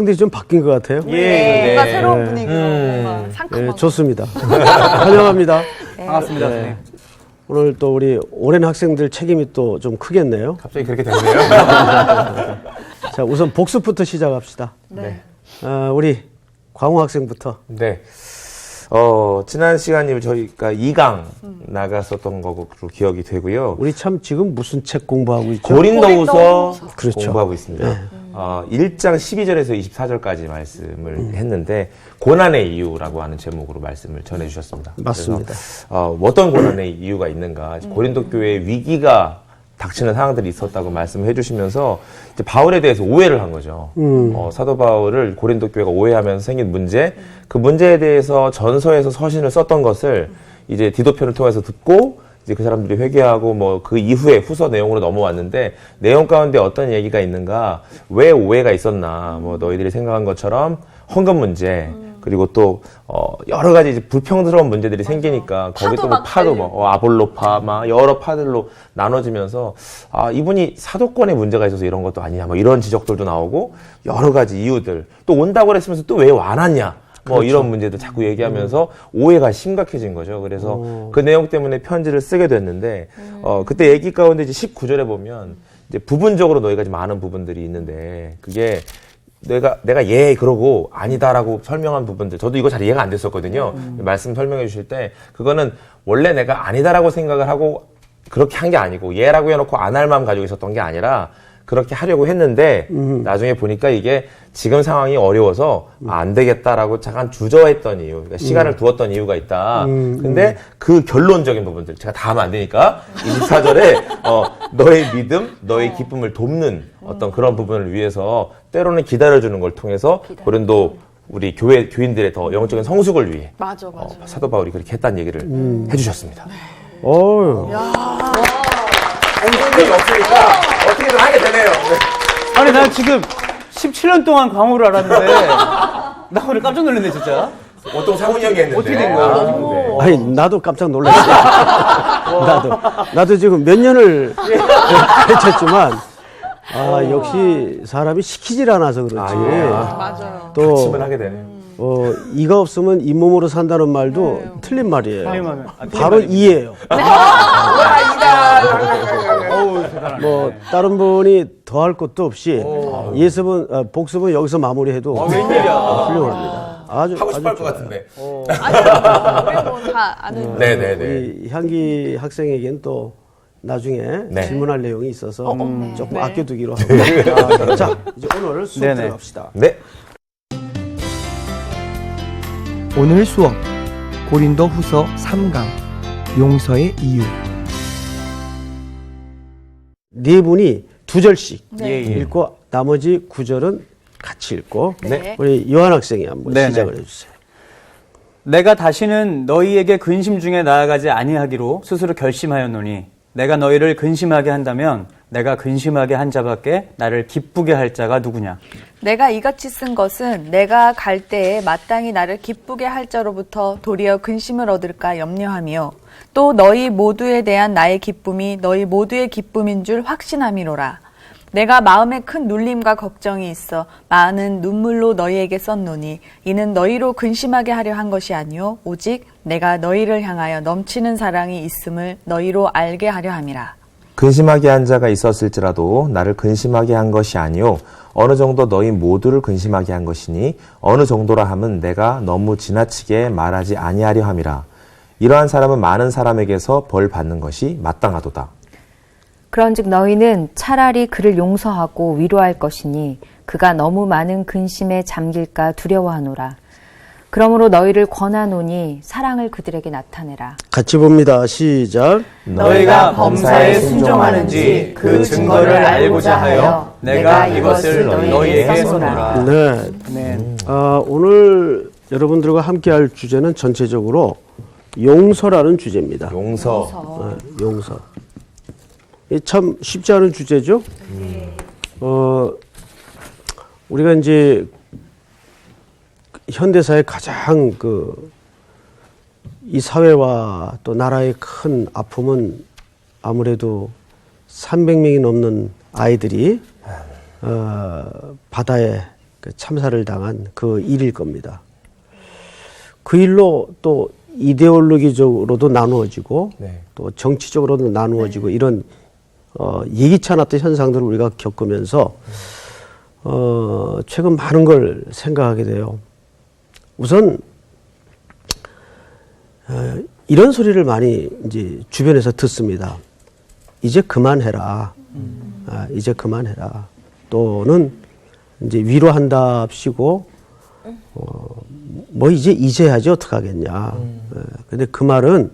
학생들이 좀 바뀐 것 같아요. 뭔가 새로운 분위기로 뭔가 상큼하고. 네, 좋습니다. 환영합니다. 반갑습니다, 선생님. 오늘 또 우리 오랜 학생들 책임이 또 좀 크겠네요. 갑자기 그렇게 됐네요. 자, 우선 복습부터 시작합시다. 네. 우리 광우 학생부터. 네. 지난 시간에 저희가 2강 나갔었던 거로 기억이 되고요. 우리 참 지금 무슨 책 공부하고 있죠? 고린도후서 그렇죠. 공부하고 있습니다. 1장 12절에서 24절까지 말씀을 했는데 고난의 이유라고 하는 제목으로 말씀을 전해주셨습니다. 맞습니다. 그래서 어떤 고난의 이유가 있는가, 고린도 교회에 위기가 닥치는 상황들이 있었다고 말씀을 해주시면서 이제 바울에 대해서 오해를 한 거죠. 사도 바울을 고린도 교회가 오해하면서 생긴 문제, 그 문제에 대해서 전서에서 서신을 썼던 것을 이제 디도편을 통해서 듣고 이제 그 사람들이 회개하고 뭐 그 이후에 후서 내용으로 넘어왔는데 내용 가운데 어떤 얘기가 있는가, 왜 오해가 있었나, 뭐 너희들이 생각한 것처럼 헌금 문제, 그리고 또 여러 가지 이제 불평스러운 문제들이 생기니까 거기 또 뭐 파도 뭐 아볼로파 막 여러 파들로 나눠지면서 이분이 사도권에 문제가 있어서 이런 것도 아니냐 뭐 이런 지적들도 나오고 여러 가지 이유들, 또 온다고 그랬으면서 또 왜 안 왔냐 뭐 그렇죠. 이런 문제도 자꾸 얘기하면서 오해가 심각해진 거죠. 그래서 그 내용 때문에 편지를 쓰게 됐는데 그때 얘기 가운데 이제 19절에 보면 이제 부분적으로 너희가 좀 아는 부분들이 있는데, 그게 내가 그러고 아니다라고 설명한 부분들, 저도 이거 잘 이해가 안 됐었거든요. 말씀 설명해 주실 때 그거는 원래 내가 아니다라고 생각을 하고 그렇게 한 게 아니고 예라고 해놓고 안 할 마음 가지고 있었던 게 아니라 그렇게 하려고 했는데 나중에 보니까 이게 지금 상황이 어려워서 안 되겠다라고 잠깐 주저했던 이유, 그러니까 시간을 두었던 이유가 있다. 근데 그 결론적인 부분들 제가 다 하면 안 되니까 24절에 너의 믿음, 너의 기쁨을 돕는 어떤 그런 부분을 위해서 때로는 기다려주는 걸 통해서 고린도 우리 교인들의 더 영적인 성숙을 위해 맞아. 사도 바울이 그렇게 했다는 얘기를 해주셨습니다. 어휴. 공통점이 없으니까 어떻게든 하게 되네요. 아니, 난 지금 17년 동안 광호를 알았는데, 나 오늘 깜짝 놀랐네, 진짜. 보통 상훈형이 했는데 어떻게 된 거야? 네. 아니, 나도 깜짝 놀랐어. 나도 지금 몇 년을 해쳤지만, 역시 사람이 시키질 않아서 그렇지. 맞아요. 또, 침을 하게 되네요. 이가 없으면 잇몸으로 산다는 말도 틀린 말이에요. 틀린 말은- 바로 말이군요. 이예요. 어우, 대단하네. 뭐 다른 분이 더할 것도 없이 복습은 여기서 마무리해도 웬일이야. 훌륭합니다. 아주 하고 싶어 할 아주 것 좋아요. 같은데. 우리 뭐다 아는. 네네네. 우리 향기 학생에겐 또 나중에 네. 질문할 내용이 있어서 조금 네. 아껴두기로 하고. 자, 이제 오늘 수업 네네. 들어갑시다. 네. 오늘 수업 고린도 후서 3강 용서의 이유. 네 분이 두 절씩 예. 읽고 나머지 9절은 같이 읽고 네. 우리 요한 학생이 한번 네네. 시작을 해주세요. 내가 다시는 너희에게 근심 중에 나아가지 아니하기로 스스로 결심하였노니 내가 너희를 근심하게 한다면 내가 근심하게 한 자밖에 나를 기쁘게 할 자가 누구냐. 내가 이같이 쓴 것은 내가 갈 때에 마땅히 나를 기쁘게 할 자로부터 도리어 근심을 얻을까 염려하며 또 너희 모두에 대한 나의 기쁨이 너희 모두의 기쁨인 줄 확신함이로라. 내가 마음에 큰 눌림과 걱정이 있어 많은 눈물로 너희에게 썼노니 이는 너희로 근심하게 하려 한 것이 아니요 오직 내가 너희를 향하여 넘치는 사랑이 있음을 너희로 알게 하려 함이라. 근심하게 한 자가 있었을지라도 나를 근심하게 한 것이 아니요 어느 정도 너희 모두를 근심하게 한 것이니 어느 정도라 함은 내가 너무 지나치게 말하지 아니하려 함이라. 이러한 사람은 많은 사람에게서 벌 받는 것이 마땅하도다. 그런즉 너희는 차라리 그를 용서하고 위로할 것이니 그가 너무 많은 근심에 잠길까 두려워하노라. 그러므로 너희를 권하노니 사랑을 그들에게 나타내라. 같이 봅니다. 시작. 너희가 범사에 순종하는지 그 증거를 알고자 하여 내가 이것을 너희에게 써노라. 네. 네. 오늘 여러분들과 함께 할 주제는 전체적으로 용서라는 주제입니다. 용서. 용서. 이게 참 쉽지 않은 주제죠. 우리가 이제 현대사의 가장 이 사회와 또 나라의 큰 아픔은 아무래도 300명이 넘는 아이들이 바다에 그 참사를 당한 그 일일 겁니다. 그 일로 또 이데올로기적으로도 나누어지고 네. 또 정치적으로도 나누어지고 이런 예기치 않았던 현상들을 우리가 겪으면서 최근 많은 걸 생각하게 돼요. 우선 이런 소리를 많이 이제 주변에서 듣습니다. 이제 그만해라. 이제 그만해라. 또는 이제 위로한답시고 뭐 이제 하지 어떡하겠냐. 근데 그 말은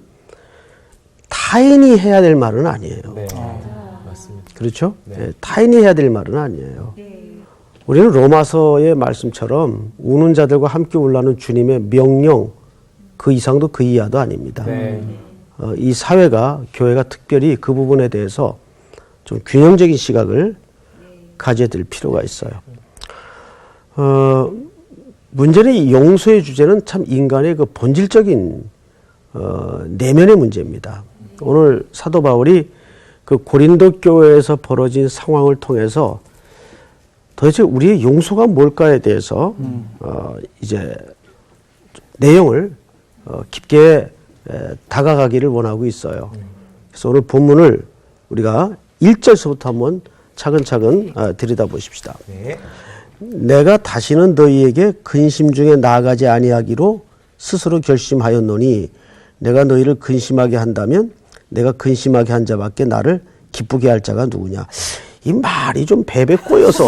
타인이 해야 될 말은 아니에요. 네. 맞습니다. 그렇죠? 네, 타인이 해야 될 말은 아니에요. 우리는 로마서의 말씀처럼 우는 자들과 함께 울라는 주님의 명령 그 이상도 그 이하도 아닙니다. 네. 이 사회가 교회가 특별히 그 부분에 대해서 좀 균형적인 시각을 가져야 될 필요가 있어요. 문제는 이 용서의 주제는 참 인간의 그 본질적인 내면의 문제입니다. 오늘 사도 바울이 그 고린도 교회에서 벌어진 상황을 통해서 도대체 우리의 용서가 뭘까에 대해서 이제 내용을 깊게 다가가기를 원하고 있어요. 그래서 오늘 본문을 우리가 1절서부터 한번 차근차근 들여다보십시다. 네. 내가 다시는 너희에게 근심 중에 나아가지 아니하기로 스스로 결심하였노니 내가 너희를 근심하게 한다면 내가 근심하게 한 자밖에 나를 기쁘게 할 자가 누구냐. 이 말이 좀 베베 꼬여서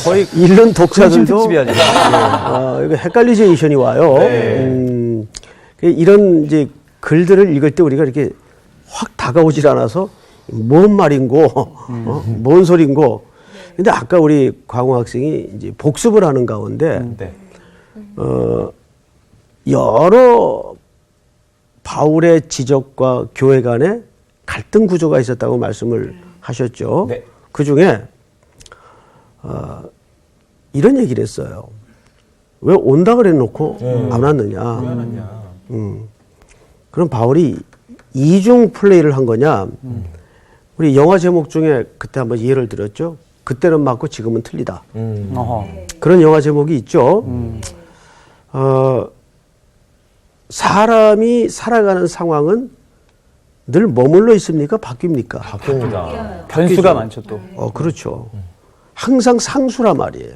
거의 읽는 독자들도 특집이 아니라. 이거 헷갈리제이션이 와요. 이런 이제 글들을 읽을 때 우리가 이렇게 확 다가오질 않아서 뭔 말인고, 뭔 소린고. 근데 아까 우리 광호 학생이 이제 복습을 하는 가운데, 네. 여러 바울의 지적과 교회 간에 갈등 구조가 있었다고 말씀을 하셨죠. 네. 그 중에, 이런 얘기를 했어요. 왜 온다 그래 놓고 안 왔느냐. 그럼 바울이 이중 플레이를 한 거냐. 우리 영화 제목 중에 그때 한번 예를 들었죠. 그때는 맞고 지금은 틀리다. 어허. 그런 영화 제목이 있죠. 사람이 살아가는 상황은 늘 머물러 있습니까? 바뀝니까? 바뀝니다. 변수가 많죠 또. 그렇죠. 항상 상수란 말이에요.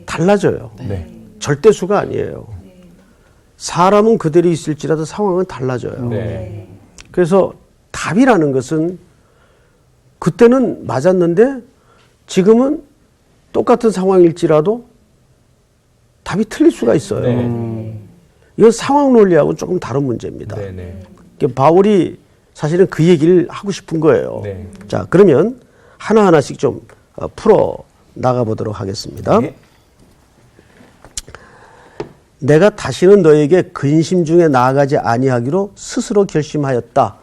달라져요. 네. 절대수가 아니에요. 사람은 그대로 있을지라도 상황은 달라져요. 네. 그래서 답이라는 것은 그때는 맞았는데 지금은 똑같은 상황일지라도 답이 틀릴 수가 있어요. 네. 이건 상황 논리하고 조금 다른 문제입니다. 네. 네. 그러니까 바울이 사실은 그 얘기를 하고 싶은 거예요. 네. 자, 그러면 하나하나씩 좀 풀어 나가보도록 하겠습니다. 네. 내가 다시는 너에게 근심 중에 나아가지 아니하기로 스스로 결심하였다.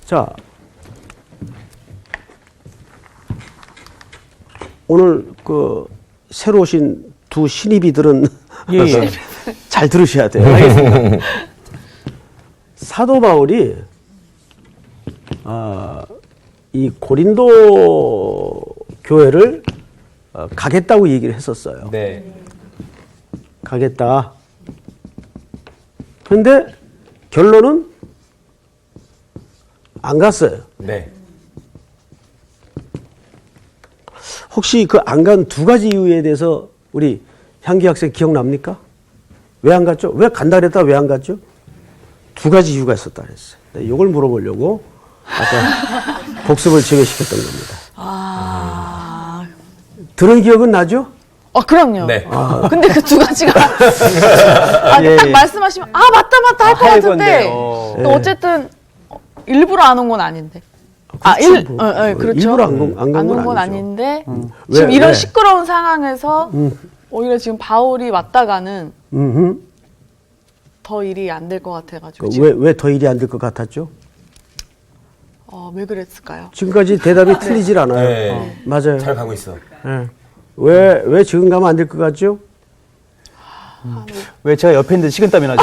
자, 오늘 그 새로 오신 두 신입이들은 예. 잘 들으셔야 돼요. 사도 바울이 이 고린도 교회를 가겠다고 얘기를 했었어요. 네. 가겠다. 그런데 결론은 안 갔어요. 네. 혹시 그 안 간 두 가지 이유에 대해서 우리 향기 학생 기억납니까? 왜 안 갔죠? 왜 간다 그랬다 왜 안 갔죠? 두 가지 이유가 있었다 그랬어요. 네, 이걸 물어보려고 아까 복습을 제외시켰던 겁니다. 들은 기억은 나죠? 그럼요. 네. 근데 그 두 가지가 예, 딱 예. 말씀하시면 맞다 할 것 할 같은데 건데, 또 어쨌든 일부러 안 온 건 아닌데. 그렇죠. 일부러 안 간 안 온 건 건 아니죠. 아닌데 왜, 지금 이런 왜? 시끄러운 상황에서 오히려 지금 바울이 왔다가는 더 일이 안 될 것 같아가지고 지금 왜 더 일이 안 될 것 같았죠? 왜 그랬을까요? 지금까지 대답이 틀리질 않아요. 네. 맞아요. 잘 가고 있어. 네. 왜 지금 가면 안 될 것 같죠? 왜 제가 옆에 있는데 식은땀이 나죠?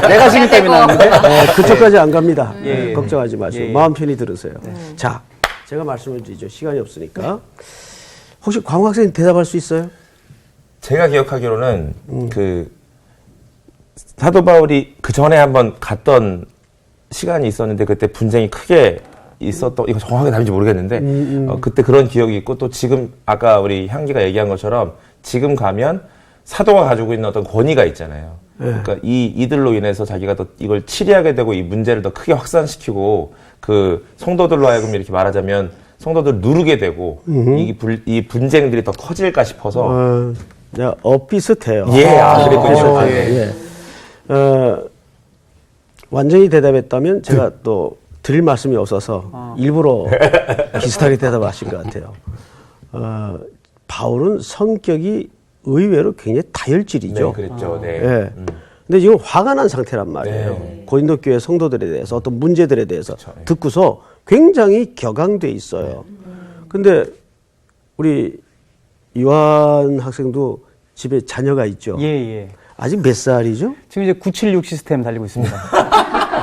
내가 식은땀이 나는데. 그쪽까지 안 갑니다. 예, 예. 걱정하지 마시고 예, 예. 마음 편히 들으세요. 자, 제가 말씀을 드리죠. 시간이 없으니까. 혹시 광호 학생 대답할 수 있어요? 제가 기억하기로는 그 사도 바울이 그 전에 한번 갔던 시간이 있었는데 그때 분쟁이 크게 있었던, 이거 정확하게 답인지 모르겠는데 그때 그런 기억이 있고, 또 지금 아까 우리 향기가 얘기한 것처럼 지금 가면 사도가 가지고 있는 어떤 권위가 있잖아요. 그러니까 이들로 인해서 자기가 더 이걸 치리하게 되고 이 문제를 더 크게 확산시키고 그 성도들로 하여금 이렇게 말하자면 성도들 누르게 되고 이 분쟁들이 더 커질까 싶어서. 비슷해요. 예, 그랬군요. 예. 완전히 대답했다면 제가 또 드릴 말씀이 없어서 일부러 비슷하게 대답하신 것 같아요. 바울은 성격이 의외로 굉장히 다혈질이죠. 네, 그랬죠. 네. 예. 근데 지금 화가 난 상태란 말이에요. 네. 고린도 교회 성도들에 대해서 어떤 문제들에 대해서 그쵸, 예. 듣고서 굉장히 격앙돼 있어요. 근데 우리 요한 학생도 집에 자녀가 있죠. 예, 예. 아직 몇 살이죠? 지금 이제 976 시스템 달리고 있습니다.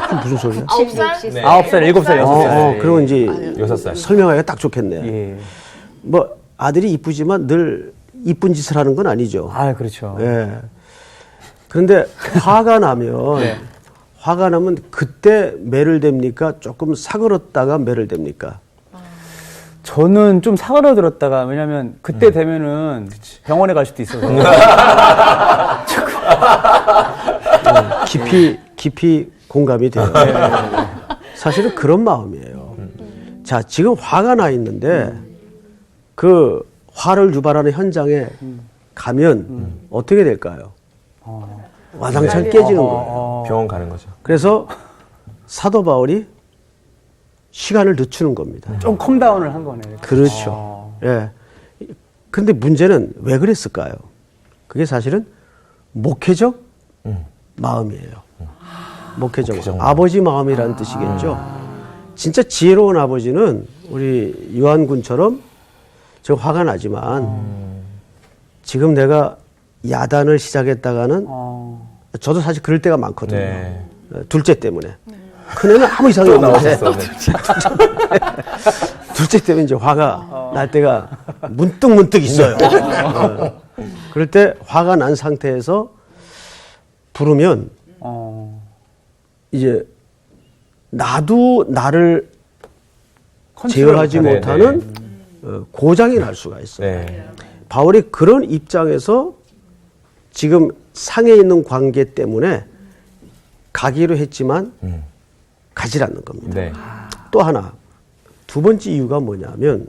그게 무슨 소리야? 9살? 네. 9살, 7살, 6살. 그러면 이제 6살. 설명하기가 딱 좋겠네요. 예. 뭐 아들이 이쁘지만 늘 이쁜 짓을 하는 건 아니죠. 아, 그렇죠. 예. 그런데 화가 나면 네. 화가 나면 그때 매를 댑니까? 조금 사그렀다가 매를 댑니까? 저는 좀 사그러들었다가, 왜냐면 그때 되면은 병원에 갈 수도 있어서. 깊이 공감이 돼요. 사실은 그런 마음이에요. 자, 지금 화가 나 있는데 그 화를 유발하는 현장에 가면 어떻게 될까요? 와장창 깨지는 거예요. 병원 가는 거죠. 그래서 사도 바울이 시간을 늦추는 겁니다. 좀 컴다운을 한 거네요. 그렇죠. 예. 근데 문제는 왜 그랬을까요? 그게 사실은 목회적 마음이에요. 목회적 마음. 아버지 마음이라는 뜻이겠죠. 진짜 지혜로운 아버지는 우리 요한 군처럼 저 화가 나지만 지금 내가 야단을 시작했다가는 저도 사실 그럴 때가 많거든요. 네. 둘째 때문에. 큰애는 아무 이상이 없는데 둘째 때문에 이제 화가 날 때가 문득 있어요. 그럴 때 화가 난 상태에서 부르면 이제 나도 나를 제어하지 네, 못하는 고장이 날 수가 있어요. 네. 바울이 그런 입장에서 지금 상해 있는 관계 때문에 가기로 했지만 가지 않는 겁니다. 네. 또 하나, 두 번째 이유가 뭐냐면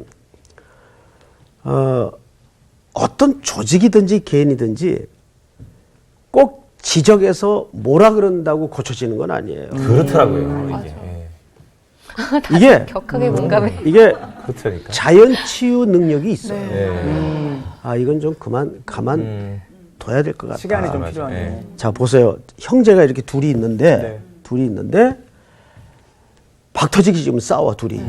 어떤 조직이든지 개인이든지 꼭 지적해서 뭐라 그런다고 고쳐지는 건 아니에요. 그렇더라고요. 이게. 예. 이게 격하게 공감해. 이게 그렇다니까. 자연 치유 능력이 있어요. 네. 아, 이건 좀 가만 둬야 될 것 같다. 시간이 좀 맞아. 필요하네요. 네. 자, 보세요. 형제가 이렇게 둘이 있는데 박 터지기 지금 싸워, 둘이.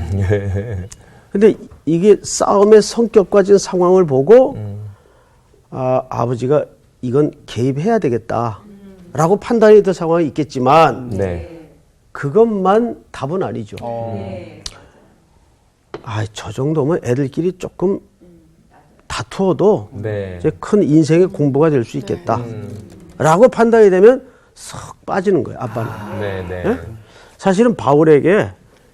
근데 이게 싸움의 성격과 지금 상황을 보고 아버지가 이건 개입해야 되겠다라고 판단이 된 상황이 있겠지만 네. 그것만 답은 아니죠. 저 정도면 애들끼리 조금 다투어도 네. 이제 큰 인생의 공부가 될 수 있겠다라고 판단이 되면 썩 빠지는 거예요, 아빠는. 네. 네. 예? 사실은 바울에게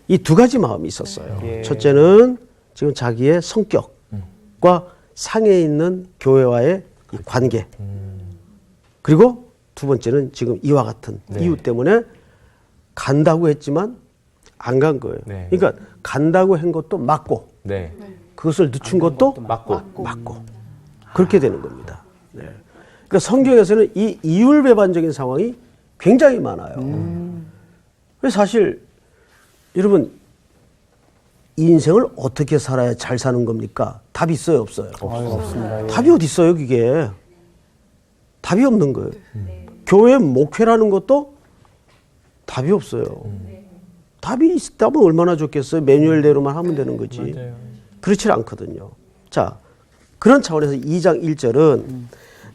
이 두 가지 마음이 있었어요. 첫째는 지금 자기의 성격과 상해 있는 교회와의 이 관계. 그리고 두 번째는 지금 이와 같은 이유 때문에 간다고 했지만 안 간 거예요. 네. 그러니까 간다고 한 것도 맞고 네. 그것을 늦춘 것도 맞고 그렇게 되는 겁니다. 네. 그러니까 성경에서는 이 이율배반적인 상황이 굉장히 많아요. 그래서 사실 여러분 인생을 어떻게 살아야 잘 사는 겁니까? 답이 있어요, 없어요? 없습니다. 답이 어디 있어요, 그게? 답이 없는 거예요. 교회 목회라는 것도 답이 없어요. 답이 있다면 얼마나 좋겠어요. 매뉴얼대로만 하면 되는 거지. 그렇지 않거든요. 자, 그런 차원에서 2장 1절은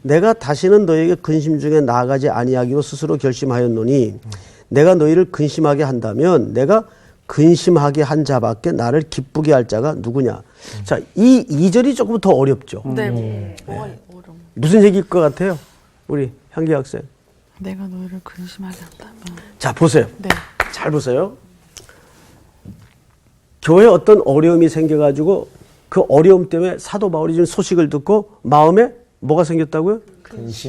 내가 다시는 너에게 근심 중에 나아가지 아니하기로 스스로 결심하였노니 내가 너희를 근심하게 한다면 내가 근심하게 한 자밖에 나를 기쁘게 할 자가 누구냐. 자, 이 2절이 조금 더 어렵죠. 네. 어려워. 무슨 얘기일 것 같아요? 우리 향기 학생. 내가 너희를 근심하게 한다면. 자, 보세요. 네. 잘 보세요. 교회에 어떤 어려움이 생겨가지고 그 어려움 때문에 사도 바울이 준 소식을 듣고 마음에 뭐가 생겼다고요?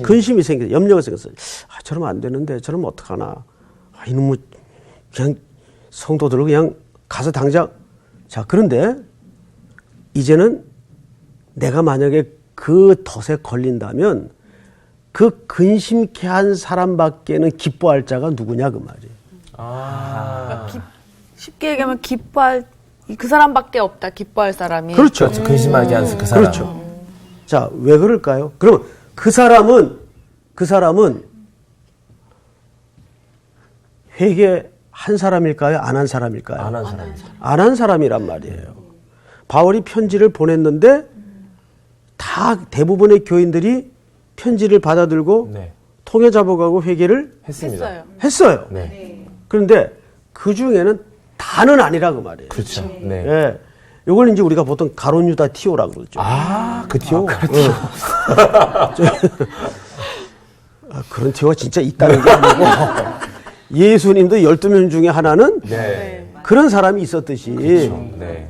근심이 생겼어요. 염려가 생겼어요. 아, 저러면 안 되는데 저러면 어떡하나. 아, 이놈의 그냥 성도들을 그냥 가서 당장. 자, 그런데 이제는 내가 만약에 그 덫에 걸린다면 그 근심케 한 사람밖에는 기뻐할 자가 누구냐 그 말이에요. 쉽게 얘기하면 기뻐할 그 사람밖에 없다. 기뻐할 사람이. 그렇죠. 근심하게 하는 그 사람. 그렇죠. 자, 왜 그럴까요? 그러면 그 사람은 회개한 사람일까요? 안 한 사람일까요? 안 한 사람. 안 한 사람이란 말이에요. 바울이 편지를 보냈는데 다 대부분의 교인들이 편지를 받아들고 네. 통에 잡아가고 회개를 했어요. 했어요. 네. 그런데 그 중에는 다는 아니라 그 말이에요. 그렇죠. 네. 예. 요걸 이제 우리가 보통 가론유다 티오라고 그러죠. 그 티오? 그런 티오가 진짜 있다는 게 아니고 예수님도 12명 중에 하나는 네. 그런 사람이 있었듯이 네.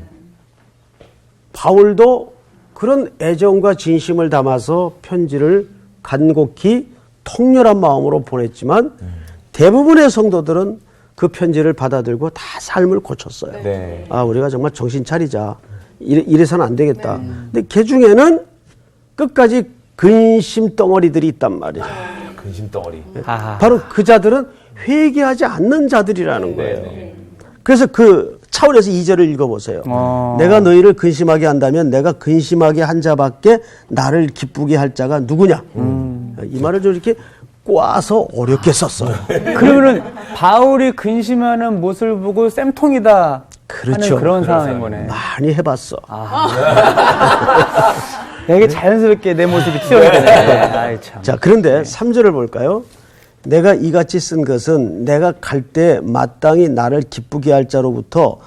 바울도 그런 애정과 진심을 담아서 편지를 간곡히 통렬한 마음으로 보냈지만 대부분의 성도들은 그 편지를 받아들고 다 삶을 고쳤어요. 네. 아, 우리가 정말 정신 차리자. 이래서는 안 되겠다. 근데 그 중에는 끝까지 근심 덩어리들이 있단 말이에요. 근심 덩어리. 바로 그 자들은 회개하지 않는 자들이라는 거예요. 그래서 그 차원에서 2절을 읽어보세요. 내가 너희를 근심하게 한다면 내가 근심하게 한 자밖에 나를 기쁘게 할 자가 누구냐. 이 말을 좀 이렇게 꼬아서 어렵게 썼어요. 그러면은 바울이 근심하는 모습을 보고 쌤통이다 그렇죠. 하는 그런 상황인 거네. 많이 해봤어. 되게 자연스럽게 내 모습이 튀어야 되네. 아이 참. 자, 그런데 3절을 볼까요? 내가 이같이 쓴 것은 내가 갈 때 마땅히 나를 기쁘게 할 자로부터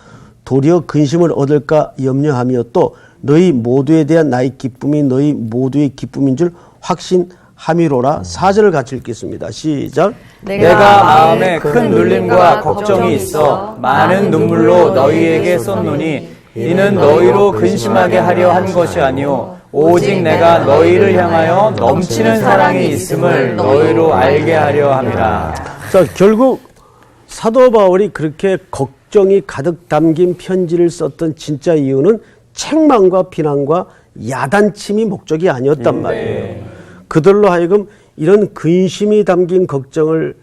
도리어 근심을 얻을까 염려하며 또 너희 모두에 대한 나의 기쁨이 너희 모두의 기쁨인 줄 확신함이로라. 4절을 같이 읽겠습니다. 시작. 내가 마음에 큰 눌림과 걱정이 있어 많은 눈물로 너희에게 쏟노니 이는 너희로 근심하게 하려 한 것이 아니요 오직 내가 너희를 향하여 넘치는 사랑이 있음을 너희로 알게 하려 함이라. 자, 결국 사도 바울이 그렇게 걱정이 가득 담긴 편지를 썼던 진짜 이유는 책망과 비난과 야단침이 목적이 아니었단 말이에요. 그들로 하여금 이런 근심이 담긴 걱정을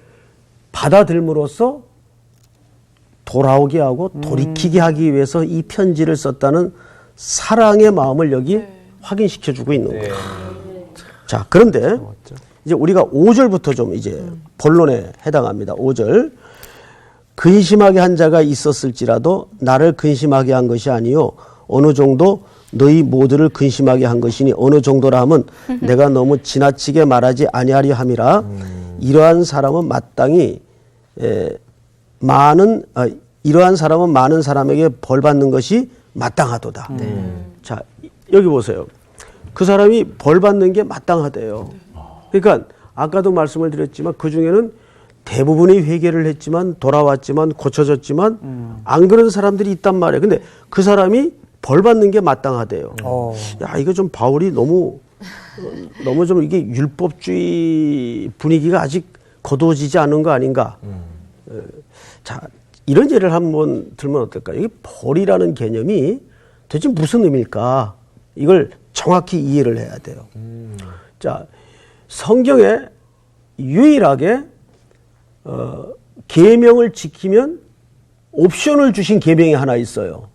받아들임으로써 돌아오게 하고 돌이키게 하기 위해서 이 편지를 썼다는 사랑의 마음을 여기 확인시켜주고 있는 거예요. 자, 그런데 이제 우리가 5절부터 좀 이제 본론에 해당합니다. 5절. 근심하게 한 자가 있었을지라도 나를 근심하게 한 것이 아니요 어느 정도 너희 모두를 근심하게 한 것이니 어느 정도라 하면 내가 너무 지나치게 말하지 아니하려 함이라. 이러한 사람은 마땅히 이러한 사람은 많은 사람에게 벌 받는 것이 마땅하도다. 자, 여기 보세요. 그 사람이 벌 받는 게 마땅하대요. 그러니까 아까도 말씀을 드렸지만 그 중에는 대부분이 회개를 했지만 돌아왔지만 고쳐졌지만 안 그런 사람들이 있단 말이에요. 근데 그 사람이 벌 받는 게 마땅하대요. 야, 이거 좀 바울이 너무 좀 이게 율법주의 분위기가 아직 거두어지지 않은 거 아닌가. 자, 이런 예를 한번 들면 어떨까요? 이게 벌이라는 개념이 도대체 무슨 의미일까? 이걸 정확히 이해를 해야 돼요. 자, 성경에 유일하게 계명을 지키면 옵션을 주신 계명이 하나 있어요.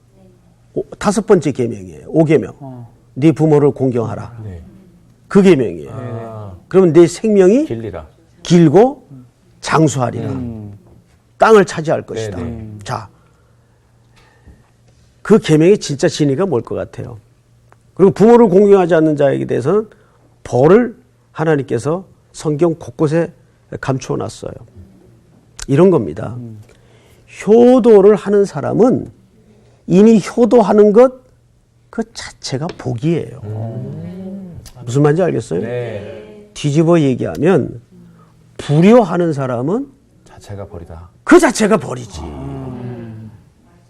5번째 계명이에요. 5계명. 네 부모를 공경하라. 그 계명이에요. 그러면 내 생명이 길고 장수하리라. 땅을 차지할 것이다. 자, 그 계명의 진짜 진리가 뭘 것 같아요? 그리고 부모를 공경하지 않는 자에게 대해서는 벌을 하나님께서 성경 곳곳에 감추어 놨어요. 이런 겁니다. 효도를 하는 사람은 이미 효도하는 것 그 자체가 복이에요. 무슨 말인지 알겠어요? 네. 뒤집어 얘기하면 불효하는 사람은 자체가 벌이다. 그 자체가 벌이지.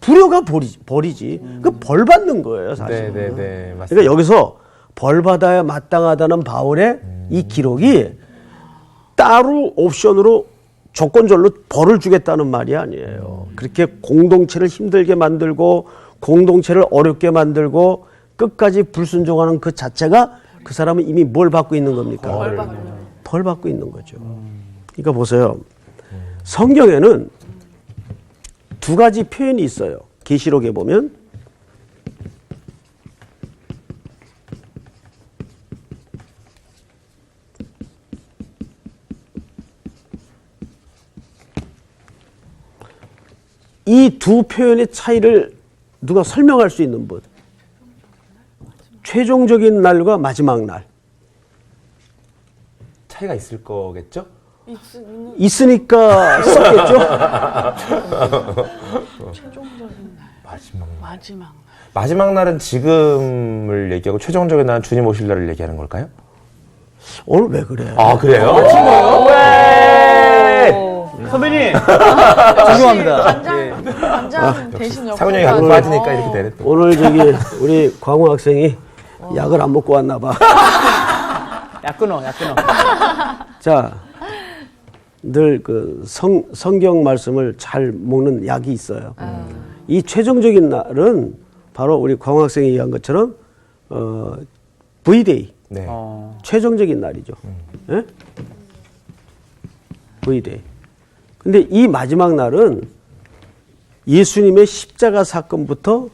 불효가 벌이지. 그 벌 받는 거예요, 사실. 네네네. 맞습니다. 그러니까 여기서 벌 받아야 마땅하다는 바울의 이 기록이 따로 옵션으로 조건절로 벌을 주겠다는 말이 아니에요. 그렇게 공동체를 힘들게 만들고 공동체를 어렵게 만들고 끝까지 불순종하는 그 자체가 그 사람은 이미 뭘 받고 있는 겁니까? 벌 받고 있는 거죠. 그러니까 보세요. 성경에는 두 가지 표현이 있어요. 계시록에 보면 이 두 표현의 차이를 누가 설명할 수 있는 분? 최종적인 날과 마지막 날. 차이가 있을 거겠죠? 있으니까 썼겠죠? 마지막 날은 지금을 얘기하고 최종적인 날은 주님 오실 날을 얘기하는 걸까요? 오늘 왜 그래? 아, 그래요? 선배님 죄송합니다. 반장 대신 역할. 상훈이 형이 가끔 빠지니까 이렇게 되네 또. 오늘 우리 광우 학생이 약을 안 먹고 왔나 봐. 약 끊어. 자, 늘 그 성경 말씀을 잘 먹는 약이 있어요. 이 최종적인 날은 바로 우리 광우 학생이 얘기한 것처럼 V-Day. 네. 최종적인 날이죠. 예? V-Day. 근데 이 마지막 날은 예수님의 십자가 사건부터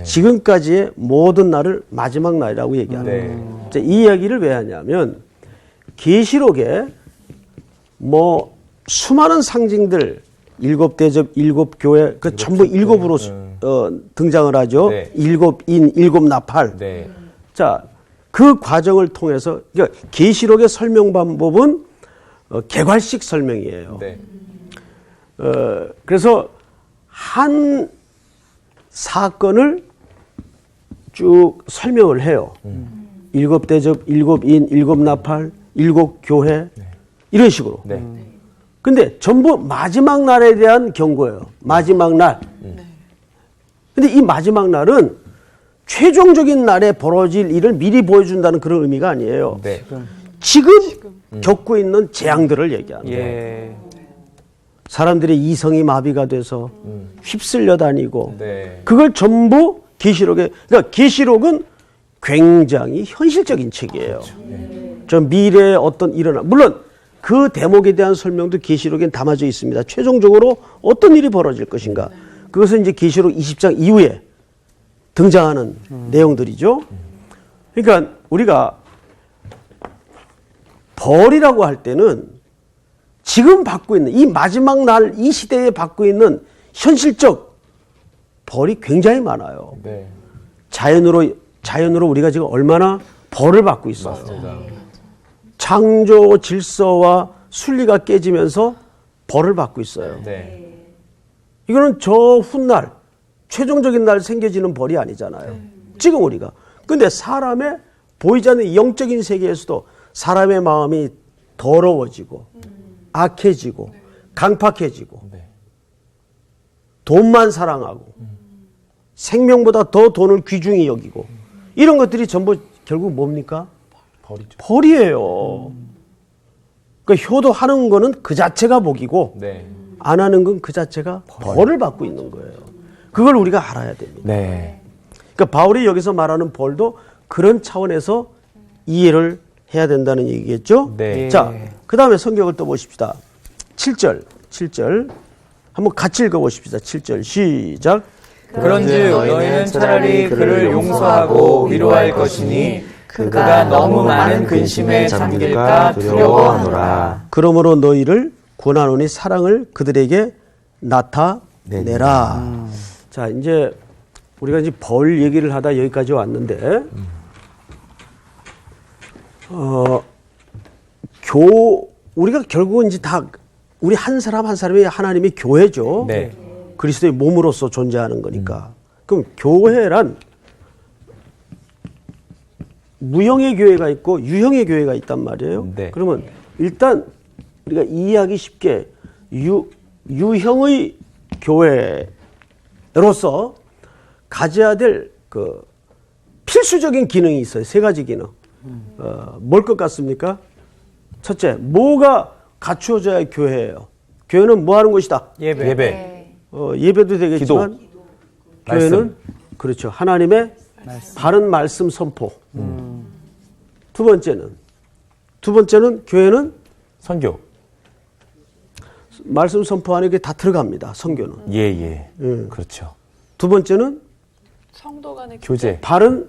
지금까지의 모든 날을 마지막 날이라고 얘기합니다. 자, 이 이야기를 왜 하냐면 계시록에 뭐 수많은 상징들 일곱 대접, 일곱 교회 그 전부 일곱으로 등장을 하죠. 네. 일곱 인, 일곱 나팔. 네. 자, 그 과정을 통해서 그러니까 계시록의 설명 방법은 개괄식 설명이에요. 네. 그래서 한 사건을 쭉 설명을 해요. 일곱 대접, 일곱 인, 일곱 나팔, 일곱 교회 이런 식으로. 네. 근데 전부 마지막 날에 대한 경고예요. 마지막 날. 근데 이 마지막 날은 최종적인 날에 벌어질 일을 미리 보여준다는 그런 의미가 아니에요. 네. 지금 겪고 있는 재앙들을 얘기하는 거예요. 예. 사람들의 이성이 마비가 돼서 휩쓸려 다니고 네. 그걸 전부 계시록에 그러니까 계시록은 굉장히 현실적인 책이에요. 저 미래에 어떤 일어나 물론 그 대목에 대한 설명도 계시록에 담아져 있습니다. 최종적으로 어떤 일이 벌어질 것인가. 그것은 이제 계시록 20장 이후에 등장하는 내용들이죠. 그러니까 우리가 벌이라고 할 때는 지금 받고 있는 이 마지막 날 이 시대에 받고 있는 현실적 벌이 굉장히 많아요. 네. 자연으로 우리가 지금 얼마나 벌을 받고 있어요. 맞습니다. 창조 질서와 순리가 깨지면서 벌을 받고 있어요. 네. 이거는 저 훗날 최종적인 날 생겨지는 벌이 아니잖아요. 지금 우리가. 근데 사람의 보이지 않는 영적인 세계에서도 사람의 마음이 더러워지고 악해지고 강팍해지고 돈만 사랑하고 생명보다 더 돈을 귀중히 여기고 이런 것들이 전부 결국 뭡니까? 벌이죠. 벌이에요. 그러니까 효도하는 거는 그 자체가 복이고 네. 안 하는 건 그 자체가 벌을 받고 있는 거예요. 그걸 우리가 알아야 됩니다. 네. 그러니까 바울이 여기서 말하는 벌도 그런 차원에서 이해를 해야 된다는 얘기겠죠? 네. 자, 그 다음에 성경을 또 보십시다. 7절. 한번 같이 읽어보십시다. 7절 시작. 그런즉 너희는 차라리 그를 용서하고 위로할 것이니 그가 너무 많은 근심에 잠길까 두려워하노라. 그러므로 너희를 권하노니 사랑을 그들에게 나타내라. 자, 이제 우리가 이제 벌 얘기를 하다 여기까지 왔는데, 우리가 결국은 이제 다 우리 한 사람 한 사람이 하나님의 교회죠. 네. 그리스도의 몸으로서 존재하는 거니까. 그럼 교회란 무형의 교회가 있고 유형의 교회가 있단 말이에요. 네. 그러면 일단 우리가 이해하기 쉽게 유형의 교회로서 가져야 될 그 필수적인 기능이 있어요. 세 가지 기능. 뭘 것 같습니까? 첫째, 뭐가 갖추어져야 교회예요. 교회는 뭐 하는 곳이다? 예배. 예배도 되겠지만 교회는 말씀. 그렇죠. 하나님의 바른 말씀 선포. 두 번째는 교회는 선교. 말씀 선포 안에 다 들어갑니다. 선교는. 예. 그렇죠. 두 번째는 성도 간의 교제. 바른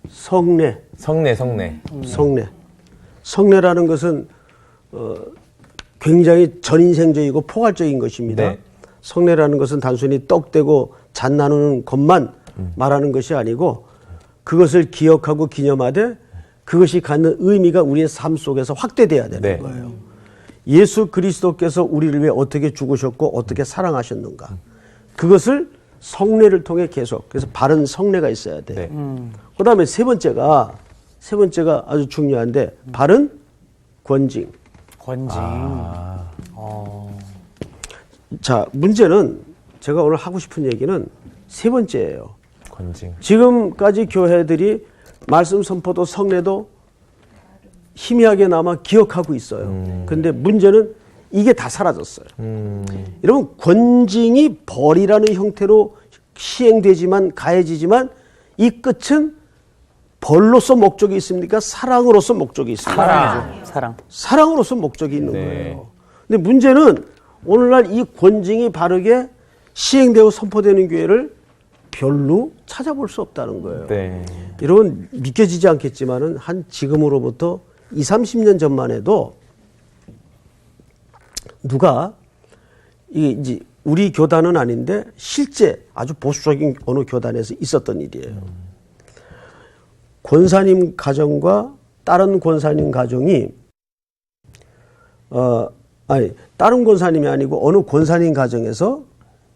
성례. 성례. 성례라는 것은 굉장히 전인생적이고 포괄적인 것입니다. 네. 성례라는 것은 단순히 떡대고 잔 나누는 것만 말하는 것이 아니고 그것을 기억하고 기념하되 그것이 갖는 의미가 우리의 삶 속에서 확대돼야 되는 네. 거예요. 예수 그리스도께서 우리를 위해 어떻게 죽으셨고 어떻게 사랑하셨는가. 그것을 성례를 통해 계속. 그래서 바른 성례가 있어야 돼. 네. 그다음에 세 번째가 아주 중요한데 바른 권징. 권징. 자, 문제는 제가 오늘 하고 싶은 얘기는 세 번째예요. 권징. 지금까지 교회들이 말씀 선포도 성례도 희미하게 남아 기억하고 있어요. 근데 문제는 이게 다 사라졌어요. 여러분, 권징이 벌이라는 형태로 시행되지만 가해지지만 이 끝은 벌로서 목적이 있습니까? 사랑으로서 목적이 있습니다. 사랑으로서 목적이 있는 네. 거예요. 근데 문제는 오늘날 이 권징이 바르게 시행되고 선포되는 교회를 별로 찾아볼 수 없다는 거예요. 네. 여러분 믿겨지지 않겠지만은 한 지금으로부터 20-30년 전만 해도 누가 이게 이제 우리 교단은 아닌데 실제 아주 보수적인 어느 교단에서 있었던 일이에요. 권사님 가정과 다른 권사님 가정이 다른 권사님이 아니고 어느 권사님 가정에서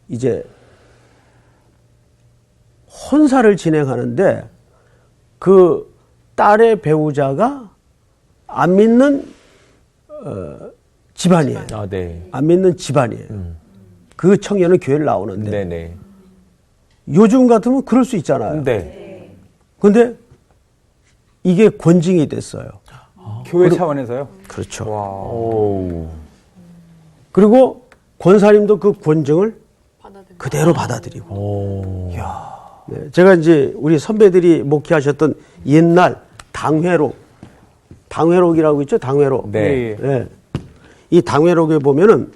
이제 혼사를 진행하는데 그 딸의 배우자가 안 믿는 집안이에요. 네. 안 믿는 집안이에요. 그 청년은 교회를 나오는데 네네. 요즘 같으면 그럴 수 있잖아요. 네. 그런데 이게 권징이 됐어요. 교회 차원에서요? 그렇죠. 오. 그리고 권사님도 그 권징을 그대로 받아들이고. 오. 네, 제가 이제 우리 선배들이 목회하셨던 옛날 당회록이라고 있죠? 당회록. 네. 네. 이 당회록에 보면은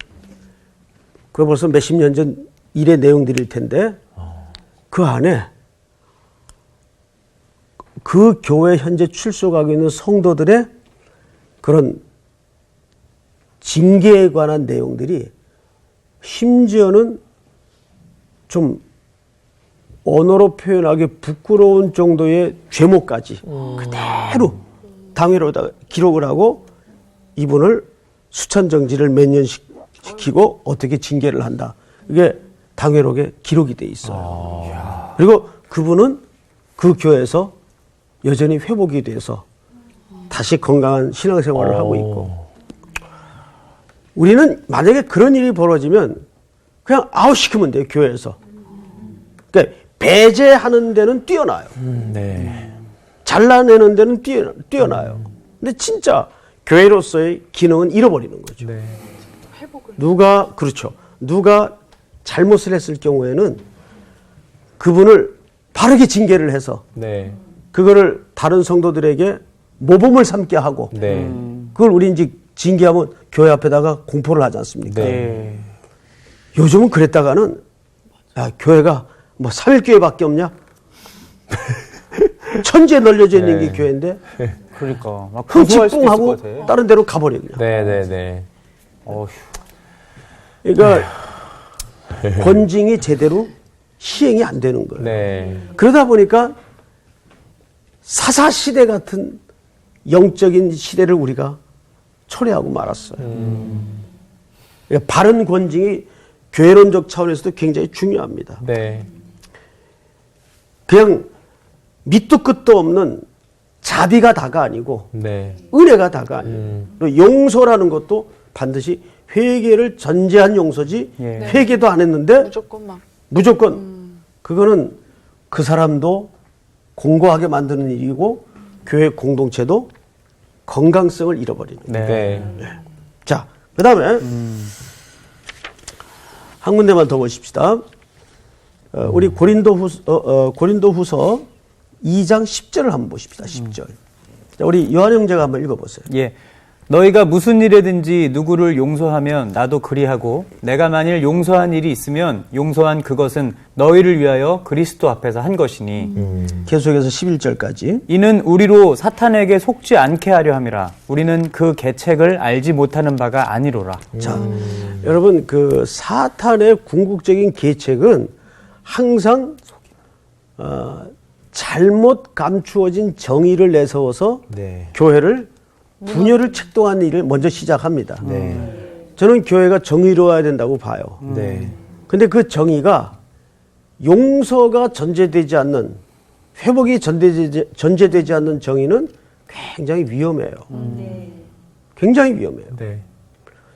그 벌써 몇십 년 전 일의 내용들일 텐데 그 안에 그 교회 현재 출석하고 있는 성도들의 그런 징계에 관한 내용들이 심지어는 좀 언어로 표현하기 부끄러운 정도의 죄목까지 그대로 당회로다가 기록을 하고 이분을 수찬정지를 몇 년 시키고 어떻게 징계를 한다. 이게 당회록에 기록이 돼 있어요. 그리고 그분은 그 교회에서 여전히 회복이 돼서 다시 건강한 신앙생활을 하고 있고 우리는 만약에 그런 일이 벌어지면 그냥 아웃시키면 돼요. 교회에서. 그러니까 배제하는 데는 뛰어나요. 네. 잘라내는 데는 뛰어나요. 근데 진짜 교회로서의 기능은 잃어버리는 거죠. 네. 누가 잘못을 했을 경우에는 그분을 바르게 징계를 해서 네. 그거를 다른 성도들에게 모범을 삼게 하고 네. 그걸 우리 이제 징계하면 교회 앞에다가 공포를 하지 않습니까? 네. 요즘은 그랬다가는 야, 교회가 뭐 3일교회밖에 없냐? 천지에 널려져 있는 게 교회인데 그러니까 막 구수할 수도 있을 흥칫뿡하고 것 같아. 다른 데로 가버려 그냥. 네네네. 어휴. 그러니까 권징이 제대로 시행이 안 되는 거예요. 네. 그러다 보니까 사사시대 같은 영적인 시대를 우리가 초래하고 말았어요. 그러니까 바른 권징이 교회론적 차원에서도 굉장히 중요합니다. 네. 그냥 밑도 끝도 없는 자비가 다가 아니고 네. 은혜가 다가 아니고 또 용서라는 것도 반드시 회개를 전제한 용서지 예. 회개도 안 했는데 무조건 막. 무조건 그거는 그 사람도 공고하게 만드는 일이고 교회 공동체도 건강성을 잃어버리는 거예요. 네. 자, 그 다음에 한 군데만 더 보십시다. 우리 고린도후서 2장 10절을 한번 보십시다. 10절. 자, 우리 요한 형제가 한번 읽어보세요. 예. 너희가 무슨 일에든지 누구를 용서하면 나도 그리하고 내가 만일 용서한 일이 있으면 용서한 그것은 너희를 위하여 그리스도 앞에서 한 것이니 계속해서 11절까지. 이는 우리로 사탄에게 속지 않게 하려 함이라. 우리는 그 계책을 알지 못하는 바가 아니로라. 자, 여러분 그 사탄의 궁극적인 계책은 항상 잘못 감추어진 정의를 내세워서 네. 교회를 분열을 책동하는 일을 먼저 시작합니다. 네. 저는 교회가 정의로워야 된다고 봐요. 네. 근데 그 정의가 용서가 전제되지 않는, 회복이 전제되지 않는 정의는 굉장히 위험해요. 굉장히 위험해요. 네.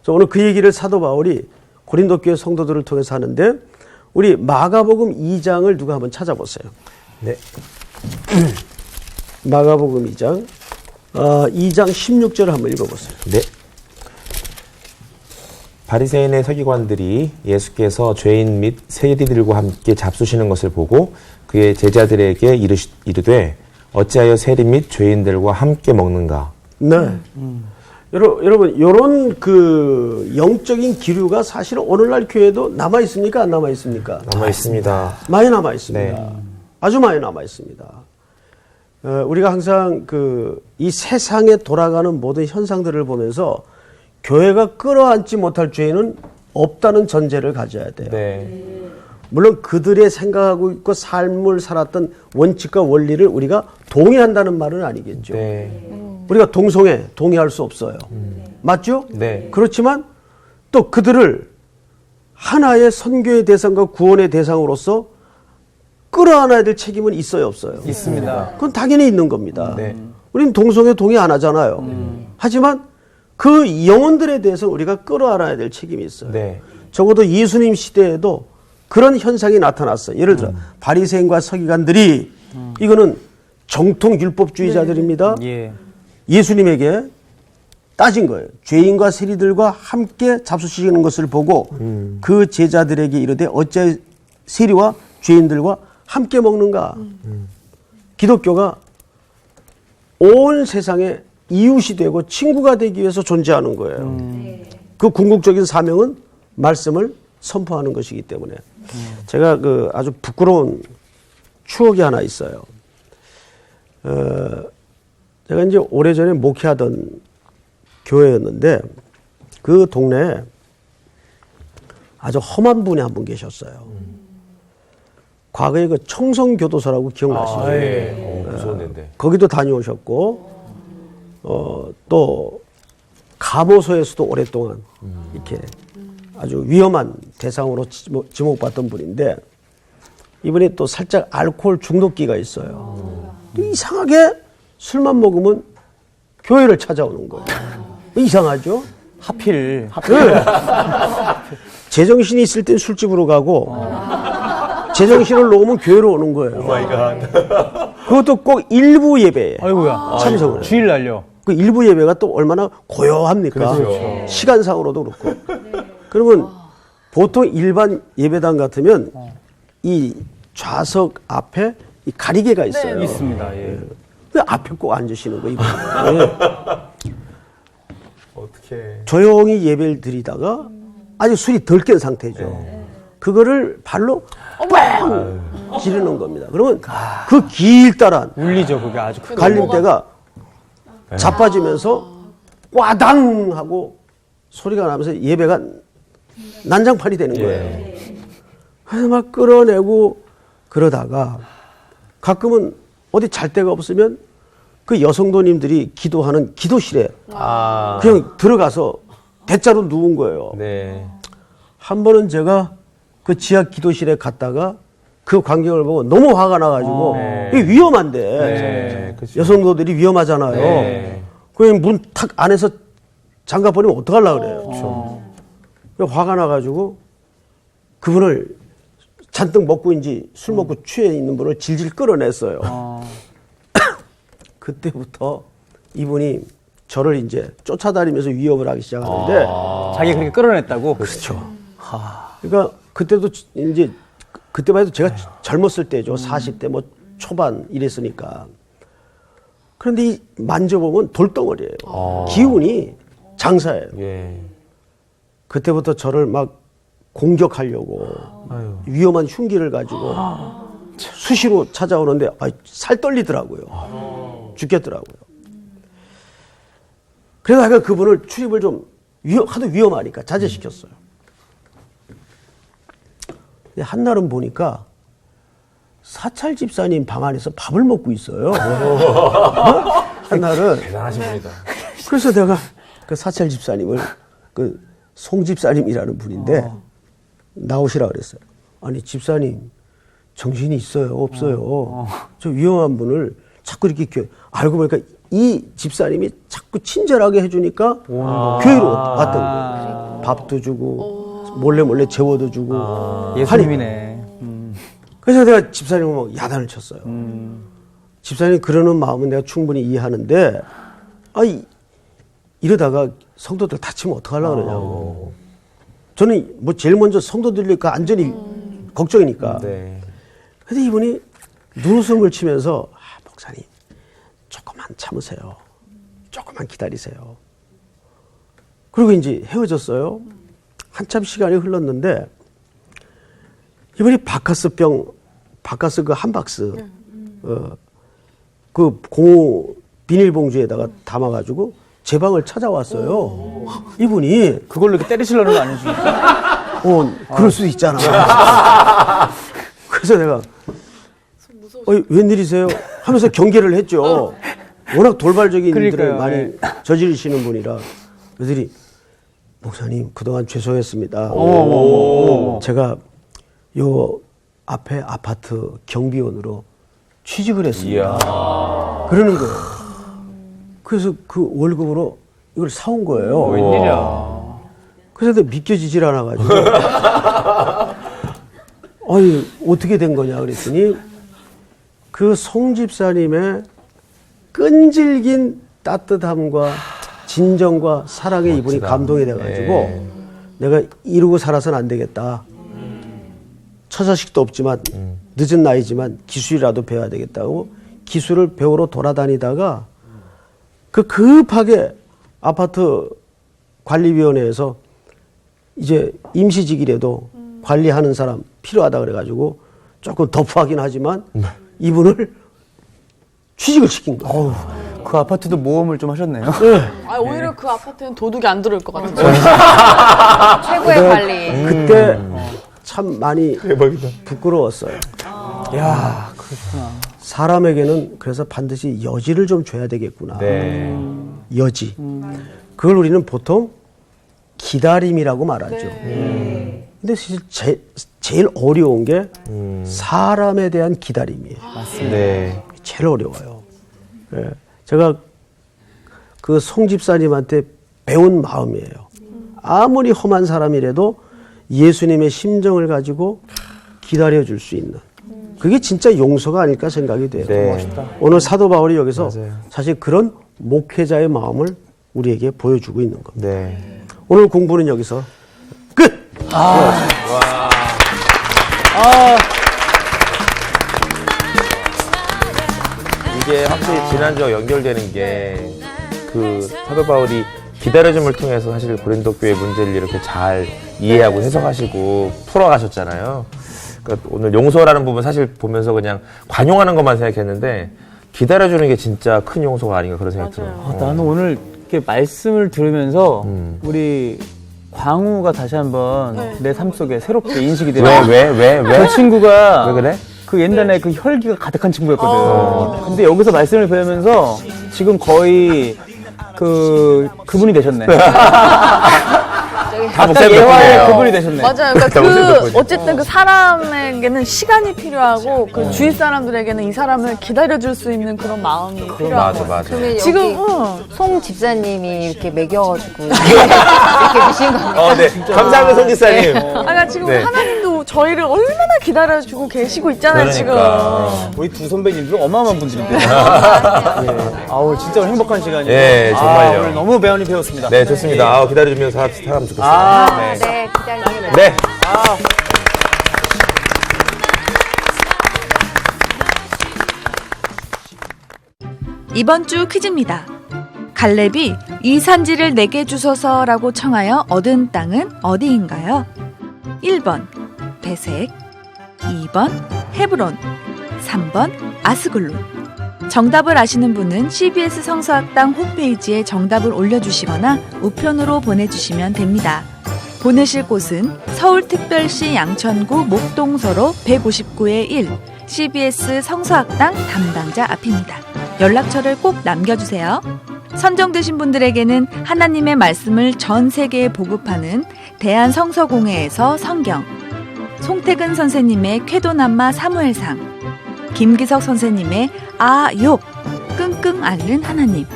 그래서 오늘 그 얘기를 사도 바울이 고린도 교회 성도들을 통해서 하는데, 우리 마가복음 2장을 누가 한번 찾아보세요. 네. 마가복음 2장 2장 16절을 한번 읽어보세요. 네. 바리새인의 서기관들이 예수께서 죄인 및 세리들과 함께 잡수시는 것을 보고 그의 제자들에게 이르되 어찌하여 세리 및 죄인들과 함께 먹는가? 네. 여러분, 이런 그 영적인 기류가 사실 오늘날 교회도 남아 있습니까? 안 남아 있습니까? 남아 있습니다. 많이 남아 있습니다. 네. 아주 많이 남아 있습니다. 우리가 항상 이 세상에 돌아가는 모든 현상들을 보면서 교회가 끌어안지 못할 죄는 없다는 전제를 가져야 돼요. 네. 물론 그들의 생각하고 있고 삶을 살았던 원칙과 원리를 우리가 동의한다는 말은 아니겠죠. 네. 우리가 동의할 수 없어요. 맞죠? 네. 그렇지만 또 그들을 하나의 선교의 대상과 구원의 대상으로서 끌어안아야 될 책임은 있어요, 없어요? 있습니다. 그건 당연히 있는 겁니다. 네. 우리는 동의안 하잖아요. 하지만 그 영혼들에 대해서 우리가 끌어안아야 될 책임이 있어요. 네. 적어도 예수님 시대에도 그런 현상이 나타났어요. 예를 들어 바리새인과 서기관들이 이거는 정통 율법주의자들입니다. 예. 예수님에게 따진 거예요. 죄인과 세리들과 함께 잡수시는 것을 보고 그 제자들에게 이르되 어찌하여 세리와 죄인들과 함께 먹는가? 기독교가 온 세상에 이웃이 되고 친구가 되기 위해서 존재하는 거예요. 그 궁극적인 사명은 말씀을 선포하는 것이기 때문에 제가 아주 부끄러운 추억이 하나 있어요. 제가 이제 오래전에 목회하던 교회였는데 그 동네에 아주 험한 분이 한 분 계셨어요. 과거에 그 청성교도소라고 기억나시죠? 무서웠는데. 거기도 다녀오셨고, 또 감호소에서도 오랫동안 이렇게 아주 위험한 대상으로 지목받던 분인데, 이분이 또 살짝 알코올 중독기가 있어요. 이상하게 술만 먹으면 교회를 찾아오는 거예요. 이상하죠? 하필. 네. 제정신이 있을 땐 술집으로 가고, 제정신을 놓으면 교회로 오는 거예요. 그것도 꼭 일부 예배에 아이고야. 참석을 해요. 주일 날요. 그 일부 예배가 또 얼마나 고요합니까? 그렇죠. 시간상으로도 그렇고. 그러면 보통 일반 예배당 같으면 이 좌석 앞에 이 가리개가 있어요. 있습니다. 예. 그 앞에 꼭 앉으시는 거예요. 이분이. 어떻게? 조용히 예배를 드리다가 아주 술이 덜 깬 상태죠. 그거를 발로 빵 지르는 겁니다. 그러면 그 길다란 울리죠, 그게 아주 크게. 갈림대가 자빠지면서 꽈당 하고 소리가 나면서 예배가 난장판이 되는 거예요. 그래서 막 끌어내고 그러다가 가끔은 어디 잘 데가 없으면 그 여성도님들이 기도하는 기도실에 그냥 들어가서 대자로 누운 거예요. 네. 한 번은 제가 그 지하 기도실에 갔다가 그 광경을 보고 너무 화가 나가지고 네. 이게 위험한데 네, 그쵸. 여성도들이 위험하잖아요. 네. 그냥 문 탁 안에서 장갑 버리면 어떡하려고 그래요. 그래서 화가 나가지고 그분을 잔뜩 먹고인지 술 먹고 취해 있는 분을 질질 끌어냈어요. 그때부터 이분이 저를 이제 쫓아다니면서 위협을 하기 시작하는데 자기가 그렇게 끌어냈다고? 그렇죠. 그러니까 그때도 이제 그때만 해도 제가 젊었을 때죠. 40대 뭐 초반 이랬으니까. 그런데 이 만져보면 돌덩어리예요. 기운이 장사예요. 예. 그때부터 저를 막 공격하려고 위험한 흉기를 가지고 수시로 찾아오는데 살 떨리더라고요. 죽겠더라고요. 그래서 제가 그분을 출입을 좀 하도 위험하니까 자제시켰어요. 근데 한날은 보니까 사찰 집사님 방 안에서 밥을 먹고 있어요. 한날은 대단하신 분이다. 그래서 내가 그 사찰 집사님을 그 송 집사님이라는 분인데 나오시라 그랬어요. 아니 집사님 정신이 있어요 없어요? 저 위험한 분을 자꾸 이렇게 알고 보니까 이 집사님이 자꾸 친절하게 해주니까 교회로 왔던 거예요. 밥도 주고 몰래 재워도 주고 예수님이네. 그래서 내가 집사님을 막 야단을 쳤어요. 집사님 그러는 마음은 내가 충분히 이해하는데 이러다가 성도들 다치면 어떡하려고 그러냐고. 저는 뭐 제일 먼저 성도들이니까 안전이 걱정이니까. 네. 근데 이분이 눈웃음을 치면서 목사님 조금만 참으세요. 조금만 기다리세요. 그리고 이제 헤어졌어요. 한참 시간이 흘렀는데 이분이 바카스 그 한 박스 그 고무 비닐봉지에다가 담아가지고 제 방을 찾아왔어요. 이분이 그걸로 이렇게 때리시려는 거 아니십니까? 그럴 수도 있잖아. 그래서 내가 웬일이세요? 하면서 경계를 했죠. 워낙 돌발적인 일들을 그러니까요, 많이 저지르시는 분이라. 그들이 목사님 그동안 죄송했습니다. 제가 요 앞에 아파트 경비원으로 취직을 했습니다. 그러는 거예요. 그래서 그 월급으로 이걸 사온 거예요. 웬일이야. 그래서 믿겨지질 않아가지고 아니 어떻게 된 거냐 그랬더니 그 송 집사님의 끈질긴 따뜻함과 진정과 사랑에 이분이 감동이 돼가지고 내가 이러고 살아서는 안 되겠다. 처자식도 없지만 늦은 나이지만 기술이라도 배워야 되겠다고 기술을 배우러 돌아다니다가 그 급하게 아파트 관리위원회에서 이제 임시직이라도 관리하는 사람 필요하다 그래가지고 조금 덮하긴 하지만 이분을 취직을 시킨 거예요. 그 아파트도 모험을 좀 하셨네요. 오히려 그 아파트는 도둑이 안 들어올 것 같은데. 최고의 관리. 그때 참 많이 부끄러웠어요. 야, 그렇구나. 사람에게는 그래서 반드시 여지를 좀 줘야 되겠구나. 네. 여지. 그걸 우리는 보통 기다림이라고 말하죠. 근데 사실 제일 어려운 게 사람에 대한 기다림이에요. 네. 제일 어려워요. 예. 제가 그 송 집사님한테 배운 마음이에요. 아무리 험한 사람이라도 예수님의 심정을 가지고 기다려줄 수 있는. 그게 진짜 용서가 아닐까 생각이 돼요. 네. 멋있다. 오늘 사도 바울이 여기서 맞아요. 사실 그런 목회자의 마음을 우리에게 보여주고 있는 겁니다. 네. 오늘 공부는 여기서 끝! 이게 확실히 지난주와 연결되는 게 그 사도 바울이 기다려줌을 통해서 사실 고린도 교회 문제를 이렇게 잘 이해하고 해석하시고 풀어가셨잖아요. 그러니까 오늘 용서라는 부분 사실 보면서 그냥 관용하는 것만 생각했는데 기다려주는 게 진짜 큰 용서가 아닌가 그런 생각이 들어요. 나는 오늘 이렇게 말씀을 들으면서 우리 광우가 다시 한번 내 삶 속에 새롭게 인식이 돼요. 왜? 그 친구가 왜 그래? 그 옛날에 그 혈기가 가득한 친구였거든. 근데 여기서 말씀을 배우면서 지금 거의 그분이 되셨네. 다 딱 목사님 예화의 덕분이에요. 그분이 되셨네. 맞아요. 그러니까 다 목사님 그 덕분이죠. 어쨌든 그 사람에게는 시간이 필요하고 그 주위 사람들에게는 이 사람을 기다려줄 수 있는 그런 마음이 필요하고. 맞아. 지금 송 집사님이 이렇게 먹여가지고 이렇게 드신 겁니다. 네. 감사합니다, 손 집사님. 아까 지금 네. 하나님도 저희를 얼마나 기다려주고 계시고 있잖아요. 그러니까. 우리 두 선배님들 어마어마한 분들인데. 아우 진짜 행복한 시간이에요. 예, 정말요. 오늘 너무 배운이 배웠습니다. 네, 좋습니다. 기다려주면서 하면 좋겠어요. 네, 기다립니다. 네. 이번 주 퀴즈입니다. 갈렙이 이 산지를 내게 주소서라고 청하여 얻은 땅은 어디인가요? 1번 베색, 2번 헤브론, 3번 아스글론. 정답을 아시는 분은 CBS 성서학당 홈페이지에 정답을 올려주시거나 우편으로 보내주시면 됩니다. 보내실 곳은 서울특별시 양천구 목동서로 159의 1 CBS 성서학당 담당자 앞입니다. 연락처를 꼭 남겨주세요. 선정되신 분들에게는 하나님의 말씀을 전 세계에 보급하는 대한성서공회에서 성경, 송태근 선생님의 쾌도남마 사무엘상, 김기석 선생님의 욥 끙끙 앓는 하나님,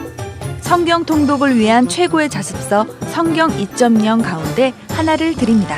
성경 통독을 위한 최고의 자습서 성경 2.0 가운데 하나를 드립니다.